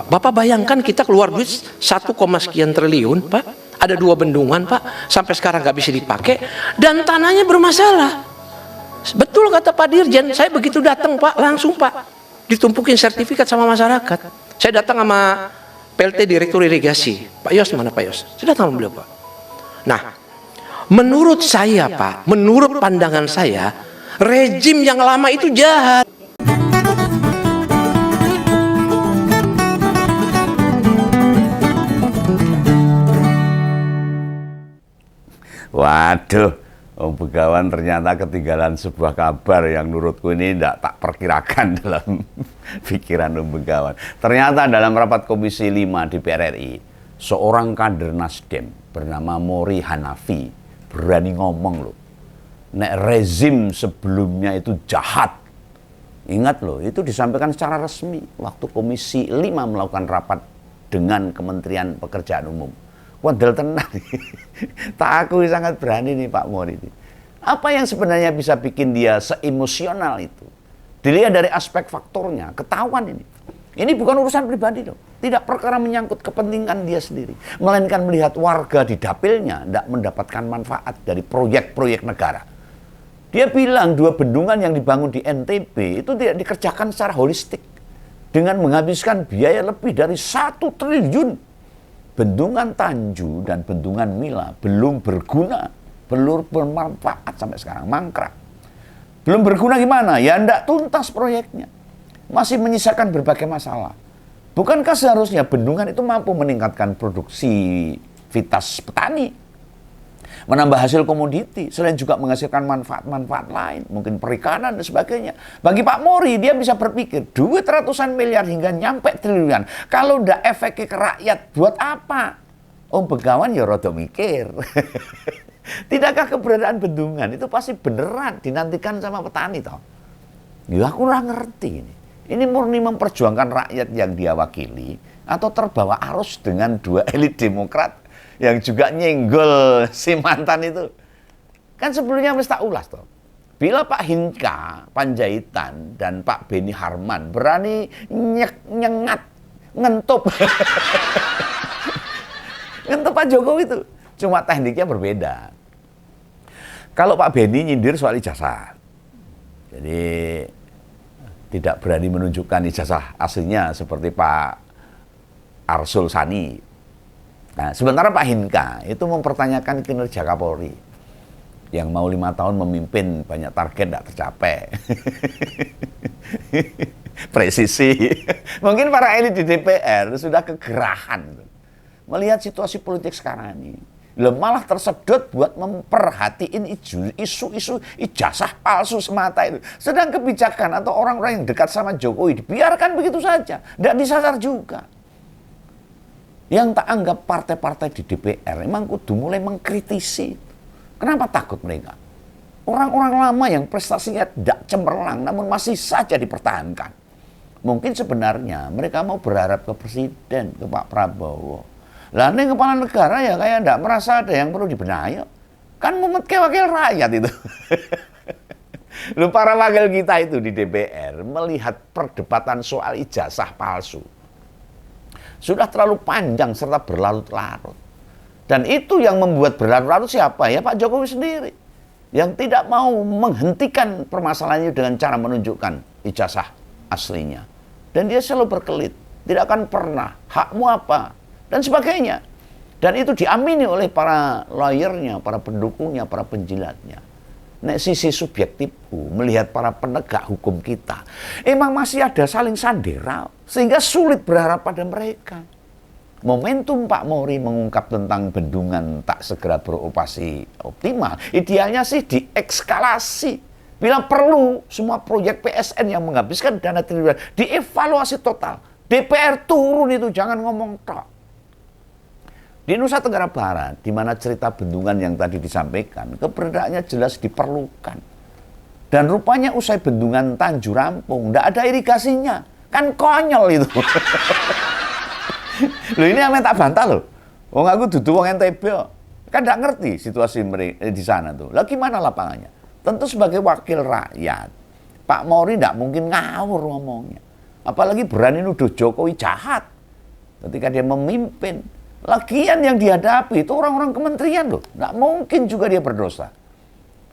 Bapak bayangkan kita keluar duit 1, sekian triliun, Pak. Ada 2 bendungan, Pak. Sampai sekarang nggak bisa dipakai. Dan tanahnya bermasalah. Betul kata Pak Dirjen, saya begitu datang, Pak, langsung, Pak, ditumpukin sertifikat sama masyarakat. Saya datang sama PLT Direktur Irigasi. Pak Yos, mana Pak Yos? Saya datang sama beliau, Pak. Nah, menurut saya, Pak, menurut pandangan saya, rejim yang lama itu jahat. Waduh, Om Begawan ternyata ketinggalan sebuah kabar yang menurutku ini tidak tak perkirakan dalam pikiran Om Begawan. Ternyata dalam rapat Komisi 5 DPR RI, seorang kader Nasdem bernama Mori Hanafi berani ngomong loh, nek rezim sebelumnya itu jahat. Ingat loh, itu disampaikan secara resmi waktu Komisi 5 melakukan rapat dengan Kementerian Pekerjaan Umum. Wadal tenang. Tak akui sangat berani nih Pak Mori. Apa yang sebenarnya bisa bikin dia seemosional itu? Dilihat dari aspek faktornya, ketahuan ini. Ini bukan urusan pribadi loh. Tidak perkara menyangkut kepentingan dia sendiri. Melainkan melihat warga di dapilnya tidak mendapatkan manfaat dari proyek-proyek negara. Dia bilang 2 bendungan yang dibangun di NTB itu tidak dikerjakan secara holistik. Dengan menghabiskan biaya lebih dari 1 triliun. Bendungan Tanju dan Bendungan Mila belum berguna, belum bermanfaat sampai sekarang, mangkrak. Belum berguna gimana? Ya enggak tuntas proyeknya. Masih menyisakan berbagai masalah. Bukankah seharusnya bendungan itu mampu meningkatkan produktivitas petani? Menambah hasil komoditi, selain juga menghasilkan manfaat-manfaat lain, mungkin perikanan dan sebagainya. Bagi Pak Mori, dia bisa berpikir, duit ratusan miliar hingga nyampe triliunan. Kalau ndak efeknya ke rakyat, buat apa? Om Begawan ya rada mikir. Tidakkah keberadaan bendungan itu pasti beneran dinantikan sama petani toh? Ya aku kurang ngerti ini. Ini murni memperjuangkan rakyat yang dia wakili, atau terbawa arus dengan 2 elit Demokrat yang juga nyenggol si mantan itu. Kan sebelumnya mesti tak ulas toh. Bila Pak Hinca Panjaitan dan Pak Beni Harman berani nyengat, ngentup ngentup Pak Jokowi itu. Cuma tekniknya berbeda. Kalau Pak Beni nyindir soal ijazah, jadi tidak berani menunjukkan ijazah aslinya seperti Pak Arsul Sani. Nah, sementara Pak Hinca itu mempertanyakan kinerja Kapolri yang mau 5 tahun memimpin, banyak target tidak tercapai. Presisi. Mungkin para elit di DPR sudah kegerahan melihat situasi politik sekarang ini. Malah tersedot buat memperhatiin isu-isu ijazah palsu semata itu. Sedang kebijakan atau orang-orang yang dekat sama Jokowi dibiarkan begitu saja, tidak disasar juga. Yang tak anggap partai-partai di DPR memang kudu mulai mengkritisi. Kenapa takut mereka? Orang-orang lama yang prestasinya tidak cemerlang namun masih saja dipertahankan. Mungkin sebenarnya mereka mau berharap ke Presiden, ke Pak Prabowo. Lah ini kepala negara ya kayak tidak merasa ada yang perlu dibenahi. Kan mumet kayak wakil rakyat itu. Loh, para wakil kita itu di DPR melihat perdebatan soal ijazah palsu sudah terlalu panjang serta berlarut-larut. Dan itu yang membuat berlarut-larut siapa? Ya Pak Jokowi sendiri. Yang tidak mau menghentikan permasalahannya dengan cara menunjukkan ijazah aslinya. Dan dia selalu berkelit. Tidak akan pernah. Hakmu apa? Dan sebagainya. Dan itu diamini oleh para lawyernya, para pendukungnya, para penjilatnya. Nek sisi subjektifku melihat para penegak hukum kita emang masih ada saling sandera sehingga sulit berharap pada mereka. Momentum Pak Mori mengungkap tentang bendungan tak segera beroperasi optimal, idealnya sih diekskalasi. Bila perlu semua proyek PSN yang menghabiskan dana triliunan dievaluasi total. DPR turun itu, jangan ngomong tok. Di Nusa Tenggara Barat, di mana cerita bendungan yang tadi disampaikan, keberadaannya jelas diperlukan. Dan rupanya usai bendungan Tanjung rampung, tidak ada irigasinya. Kan konyol itu. Loh ini yang tak bantah loh. Wong aku dudu wong NTB. Kan tidak ngerti situasi di sana tuh. Lah gimana lapangannya? Tentu sebagai wakil rakyat, Pak Mori tidak mungkin ngawur ngomongnya. Apalagi berani nuduh Jokowi jahat. ketika dia memimpin. Lagian yang dihadapi itu orang-orang kementerian loh. Nggak mungkin juga dia berdosa.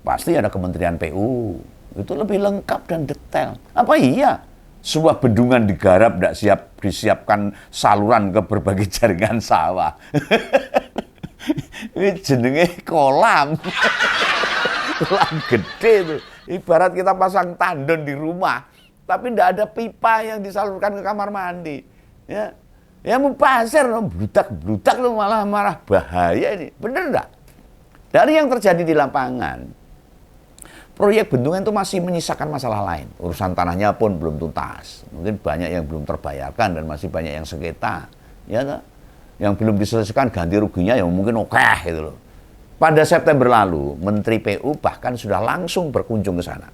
Pasti ada Kementerian PU. Itu lebih lengkap dan detail. Apa iya? Sebuah bendungan digarap tidak disiapkan saluran ke berbagai jaringan sawah. Ini jenenge kolam. Kolam gede itu. Ibarat kita pasang tandon di rumah, tapi tidak ada pipa yang disalurkan ke kamar mandi. Ya mubazir, bludak-bludak lu malah marah, bahaya ini. Bener enggak? Dari yang terjadi di lapangan, proyek bendungan itu masih menyisakan masalah lain. Urusan tanahnya pun belum tuntas. Mungkin banyak yang belum terbayarkan dan masih banyak yang sengketa. Ya, yang belum diselesaikan ganti ruginya yang mungkin oke gitu loh. Pada September lalu, Menteri PU bahkan sudah langsung berkunjung ke sana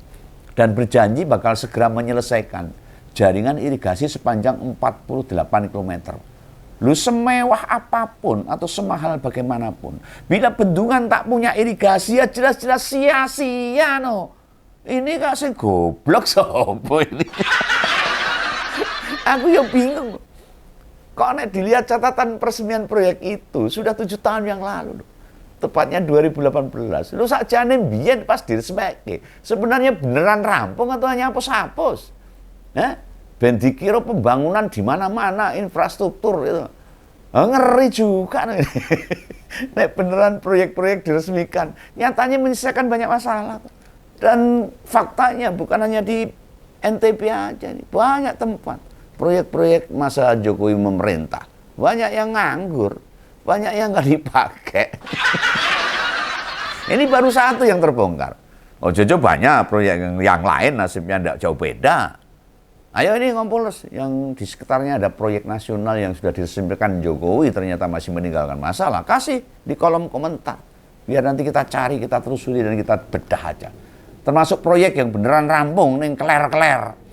dan berjanji bakal segera menyelesaikan jaringan irigasi sepanjang 48 km. Lu semewah apapun atau semahal bagaimanapun, bila bendungan tak punya irigasi ya jelas-jelas sia-sia no. Ini kak sing goblok sopo ini. Aku ya bingung. Kok nek dilihat catatan peresmian proyek itu sudah 7 tahun yang lalu loh. Tepatnya 2018. Lu sakjane mbiyen pas diresmike. Sebenarnya beneran rampung atau hanya hapus-hapus? Ben dikira pembangunan di mana-mana, infrastruktur itu. Ngeri juga nih. Nek beneran proyek-proyek diresmikan, nyatanya menyisakan banyak masalah. Dan faktanya bukan hanya di NTB aja nih, banyak tempat. Proyek-proyek masa Jokowi memerintah, banyak yang nganggur, banyak yang nggak dipakai. Ini baru satu yang terbongkar. Oh Jojo banyak proyek yang lain nasibnya tidak jauh beda. Ayo ini ngumpul yang di sekitarnya ada proyek nasional yang sudah diresmikan Jokowi ternyata masih meninggalkan masalah. Kasih di kolom komentar. Biar nanti kita cari, kita telusuri dan kita bedah aja. Termasuk proyek yang beneran rampung, yang keler-keler.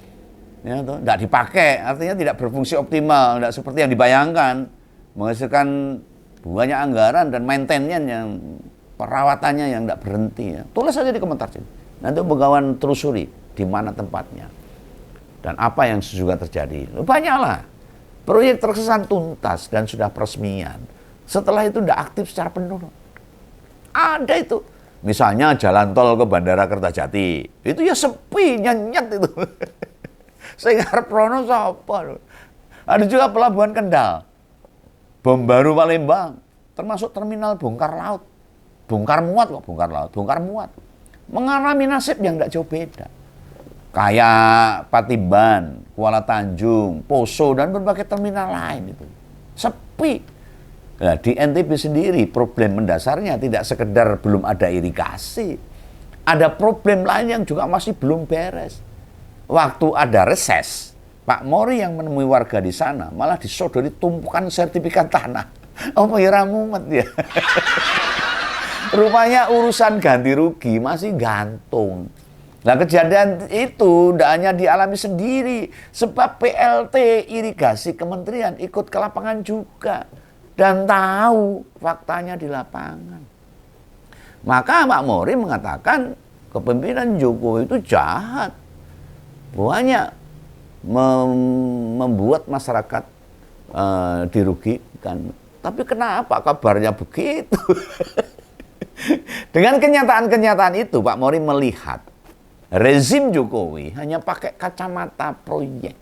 Ya, tidak dipakai, artinya tidak berfungsi optimal, tidak seperti yang dibayangkan. Menghasilkan banyak anggaran dan maintenance yang perawatannya yang tidak berhenti. Ya. Tulis saja di komentar sini. Nanti Begawan telusuri di mana tempatnya. Dan apa yang juga terjadi. Banyaklah. Proyek terkesan tuntas dan sudah peresmian. Setelah itu tidak aktif secara penuh. Ada itu. Misalnya jalan tol ke Bandara Kertajati. Itu ya sepi, nyenyet itu. Saya ngarep rono sapa. Ada juga Pelabuhan Kendal. Bom baru Palembang. Termasuk terminal bongkar laut. Bongkar muat kok, bongkar laut. Bongkar muat. Mengalami nasib yang tidak jauh beda. Kayak Patimban, Kuala Tanjung, Poso, dan berbagai terminal lain itu. Sepi. Nah, di NTB sendiri problem mendasarnya tidak sekedar belum ada irigasi. Ada problem lain yang juga masih belum beres. Waktu ada reses, Pak Mori yang menemui warga di sana malah disodori tumpukan sertifikat tanah. Apa ya ramumet dia. Rupanya urusan ganti rugi masih gantung. Nah kejadian itu tidak hanya dialami sendiri, sebab PLT irigasi kementerian ikut ke lapangan juga dan tahu faktanya di lapangan. Maka Pak Mori mengatakan kepemimpinan Jokowi itu jahat, banyak membuat masyarakat dirugikan. Tapi kenapa kabarnya begitu? Dengan kenyataan-kenyataan itu Pak Mori melihat rezim Jokowi hanya pakai kacamata proyek.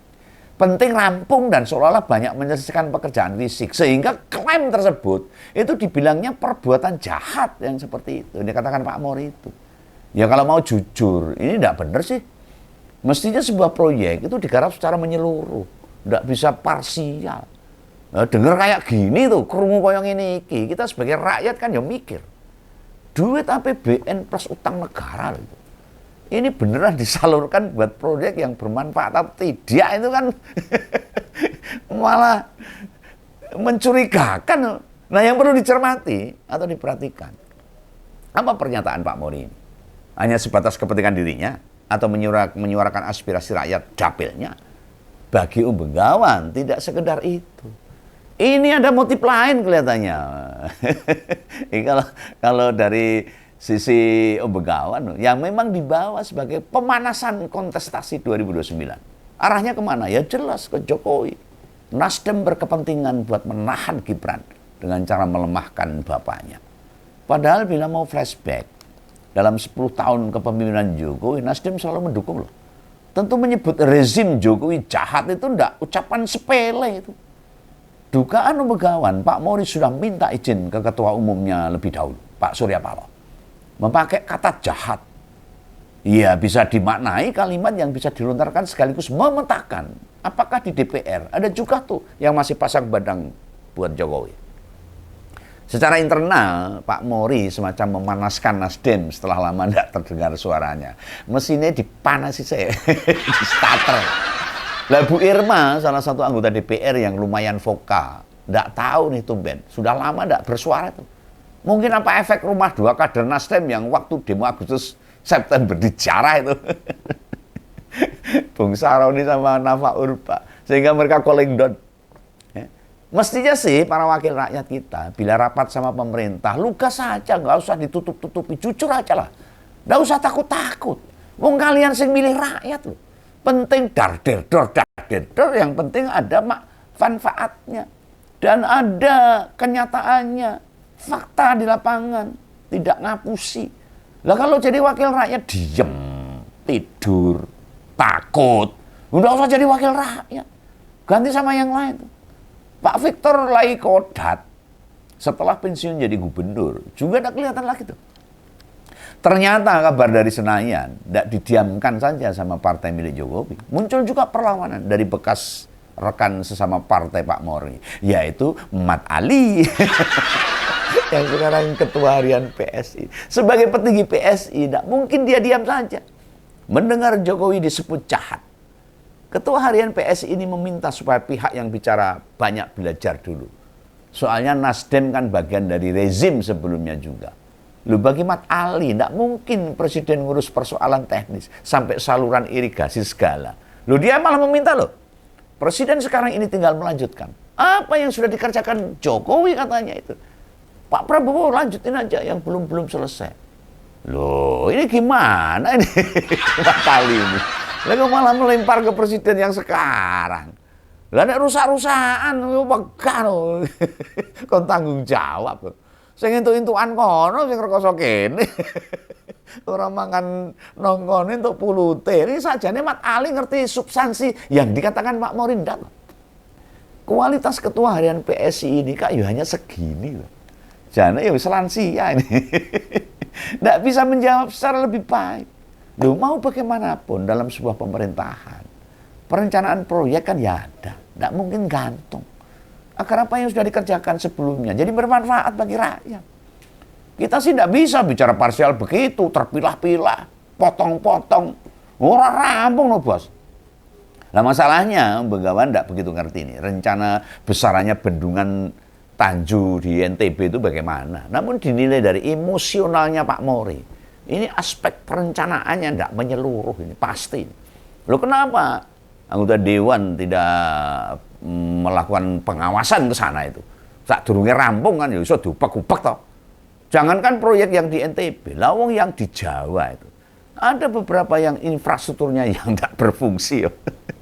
Penting rampung dan seolah-olah banyak menyelesaikan pekerjaan fisik. Sehingga klaim tersebut itu dibilangnya perbuatan jahat yang seperti itu. Ini katakan Pak Mori itu. Ya kalau mau jujur, ini tidak benar sih. Mestinya sebuah proyek itu digarap secara menyeluruh. Tidak bisa parsial. Nah, dengar kayak gini tuh, krungu koyong ini. Kita sebagai rakyat kan ya mikir. Duit APBN plus utang negara itu. Ini beneran disalurkan buat proyek yang bermanfaat atau tidak itu kan malah mencurigakan. Nah yang perlu dicermati atau diperhatikan, apa pernyataan Pak Mori ini? Hanya sebatas kepentingan dirinya atau menyuarakan aspirasi rakyat dapilnya? Bagi Begawan tidak sekedar itu. Ini ada motif lain kelihatannya. kalau dari sisi Begawan yang memang dibawa sebagai pemanasan kontestasi 2029. Arahnya kemana? Ya jelas ke Jokowi. Nasdem berkepentingan buat menahan Gibran dengan cara melemahkan bapaknya. Padahal bila mau flashback, dalam 10 tahun kepemimpinan Jokowi, Nasdem selalu mendukung loh. Tentu menyebut rezim Jokowi jahat itu enggak ucapan sepele itu. Dugaan Begawan, Pak Mori sudah minta izin ke ketua umumnya lebih dahulu, Pak Surya Paloh. Memakai kata jahat. Ya bisa dimaknai kalimat yang bisa dilontarkan sekaligus memetakan. Apakah di DPR ada juga tuh yang masih pasang badan buat Jokowi. Secara internal, Pak Mori semacam memanaskan Nasdem setelah lama tidak terdengar suaranya. Mesinnya dipanasi saya, di starter. Lah Bu Irma, salah satu anggota DPR yang lumayan vokal, tidak tahu nih tumben, sudah lama tidak bersuara tuh. Mungkin apa efek rumah 2 kader Nasdem yang waktu demo Agustus September dijarah itu. Bung Saroni sama Nafa Urba. Sehingga mereka calling down. Mestinya sih para wakil rakyat kita, bila rapat sama pemerintah, lugas saja, nggak usah ditutup-tutupi. Jujur aja lah. Nggak usah takut-takut. Wong kalian sing milih rakyat loh. Penting dar-der-dor, yang penting ada manfaatnya. Dan ada kenyataannya. Fakta di lapangan. Tidak ngapusi. Lah kalau jadi wakil rakyat diem, tidur, takut, udah usah jadi wakil rakyat, ganti sama yang lain. Pak Victor Laikodat setelah pensiun jadi gubernur juga tidak kelihatan lagi tuh. Ternyata kabar dari Senayan tidak didiamkan saja sama partai milik Jokowi, muncul juga perlawanan dari bekas rekan sesama partai Pak Mori, yaitu Mat Ali. Yang sekarang ketua harian PSI. Sebagai petinggi PSI, tidak mungkin dia diam saja mendengar Jokowi disebut jahat. Ketua harian PSI ini meminta supaya pihak yang bicara banyak belajar dulu. Soalnya Nasdem kan bagian dari rezim sebelumnya juga. Loh bagi Mat Ali, tidak mungkin presiden ngurus persoalan teknis sampai saluran irigasi segala. Loh dia malah meminta loh, presiden sekarang ini tinggal melanjutkan apa yang sudah dikerjakan Jokowi katanya itu. Pak Prabowo lanjutin aja yang belum selesai. Loh, ini gimana ini? Kali ini. Lalu malah melempar ke presiden yang sekarang. Lah nek rusak-rusakan yo pegan. Kon tanggung jawab. Sing entuk-entukan kono sing rekoso kene. Ora mangan nongkone entuk pulute. Ini sajane Mat Ali ngerti substansi yang dikatakan Pak Mori ndak. Kualitas ketua harian PSI ini kak ya hanya segini loh. Jane ya wis lansia ini. Nggak bisa menjawab secara lebih baik. Loh, mau bagaimanapun dalam sebuah pemerintahan, perencanaan proyek kan ya ada. Nggak mungkin gantung. Agar apa yang sudah dikerjakan sebelumnya jadi bermanfaat bagi rakyat. Kita sih nggak bisa bicara parsial begitu, terpilah-pilah, potong-potong. Orang rampung loh bos. Nah masalahnya Begawan nggak begitu ngerti nih. Rencana besarannya bendungan Tanju di NTB itu bagaimana. Namun dinilai dari emosionalnya Pak Mori. Ini aspek perencanaannya tidak menyeluruh ini pasti. Loh kenapa anggota Dewan tidak melakukan pengawasan ke sana itu? Sak durunge rampung kan ya iso diupek-upek toh. Jangankan proyek yang di NTB, lawang yang di Jawa itu. Ada beberapa yang infrastrukturnya yang tidak berfungsi.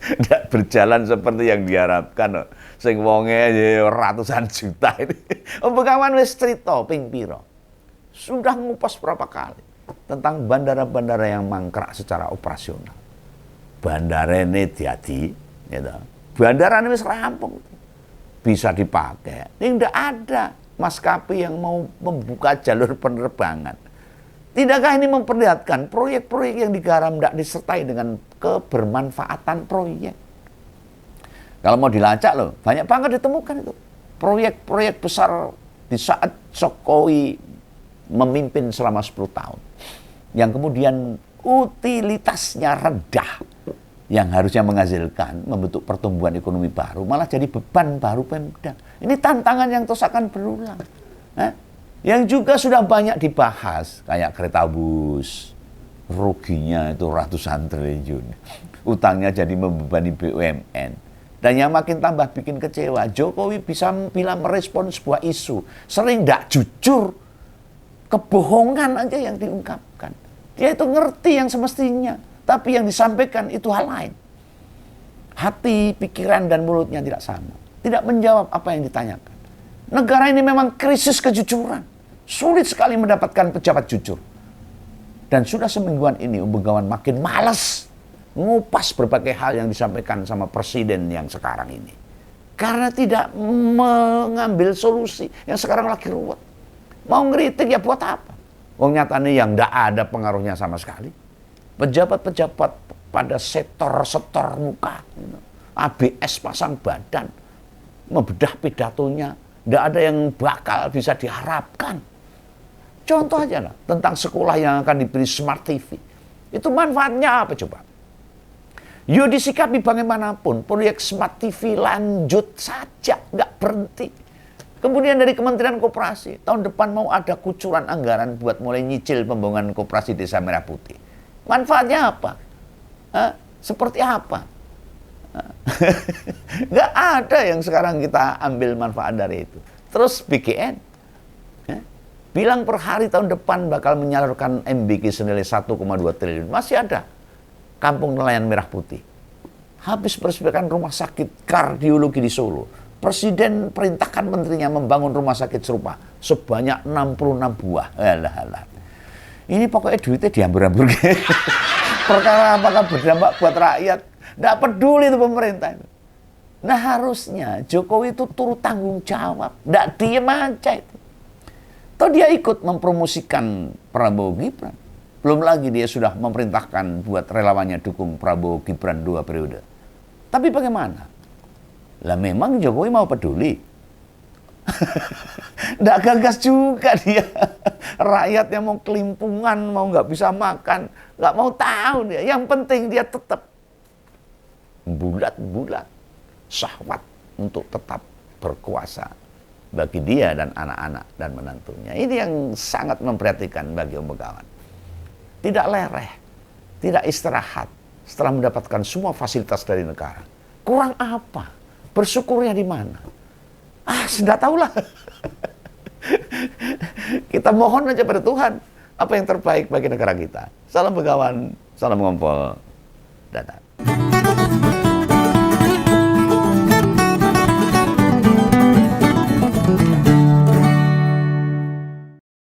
Tidak berjalan seperti yang diharapkan. Sing wonge ratusan juta ini. Begawan wis crita ping pira. Sudah ngupas berapa kali tentang bandara-bandara yang mangkrak secara operasional. Bandara ini jadi, gitu. Bandara ini wis rampung. Bisa dipakai. Ini tidak ada maskapai yang mau membuka jalur penerbangan. Tidakkah ini memperlihatkan proyek-proyek yang digarap tidak disertai dengan kebermanfaatan proyek? Kalau mau dilacak loh, banyak banget ditemukan itu. Proyek-proyek besar di saat Jokowi memimpin selama 10 tahun. Yang kemudian utilitasnya rendah. Yang harusnya menghasilkan, membentuk pertumbuhan ekonomi baru, malah jadi beban baru Pemda. Ini tantangan yang terus akan berulang. Yang juga sudah banyak dibahas, kayak kereta bus, ruginya itu ratusan triliun. Utangnya jadi membebani BUMN. Dan yang makin tambah bikin kecewa, Jokowi bila merespon sebuah isu, sering tidak jujur, kebohongan aja yang diungkapkan. Dia itu ngerti yang semestinya, tapi yang disampaikan itu hal lain. Hati, pikiran, dan mulutnya tidak sama. tidak menjawab apa yang ditanyakan. Negara ini memang krisis kejujuran. Sulit sekali mendapatkan pejabat jujur. Dan sudah semingguan ini Begawan makin malas ngupas berbagai hal yang disampaikan sama presiden yang sekarang ini. Karena tidak mengambil solusi yang sekarang lagi ruwet. Mau ngeritik ya buat apa? Wong nyatanya yang tidak ada pengaruhnya sama sekali. Pejabat-pejabat pada setor muka, ABS pasang badan, membedah pidatonya, tidak ada yang bakal bisa diharapkan. Contoh aja lah, tentang sekolah yang akan diberi Smart TV. Itu manfaatnya apa coba? Yo disikapi bagaimanapun, proyek Smart TV lanjut saja, nggak berhenti. Kemudian dari Kementerian Koperasi, tahun depan mau ada kucuran anggaran buat mulai nyicil pembangunan koperasi Desa Merah Putih. Manfaatnya apa? Seperti apa? Nggak ada yang sekarang kita ambil manfaat dari itu. Terus BGN, bilang per hari tahun depan bakal menyalurkan MBK senilai 1,2 triliun. Masih ada Kampung Nelayan Merah Putih. Habis meresmikan rumah sakit kardiologi di Solo. Presiden perintahkan menterinya membangun rumah sakit serupa sebanyak 66 buah. Alah. Ini pokoknya duitnya diambur-ambur. Perkara apakah berdampak buat rakyat? Nggak peduli itu pemerintah. Nah harusnya Jokowi itu turut tanggung jawab. Nggak diem aja itu. Toh dia ikut mempromosikan Prabowo Gibran. Belum lagi dia sudah memerintahkan buat relawannya dukung Prabowo Gibran 2 periode. Tapi bagaimana? Lah memang Jokowi mau peduli? Nggak gagas juga dia. Rakyatnya mau kelimpungan, mau nggak bisa makan, nggak mau tahu dia. Yang penting dia tetap bulat-bulat syahwat untuk tetap berkuasa bagi dia dan anak-anak dan menantunya. Ini yang sangat memperhatikan bagi Om Begawan. Tidak lereh, tidak istirahat setelah mendapatkan semua fasilitas dari negara. Kurang apa? Bersyukurnya di mana? Sudah tahulah. Kita mohon aja pada Tuhan apa yang terbaik bagi negara kita. Salam Begawan, salam ngompol, dadah.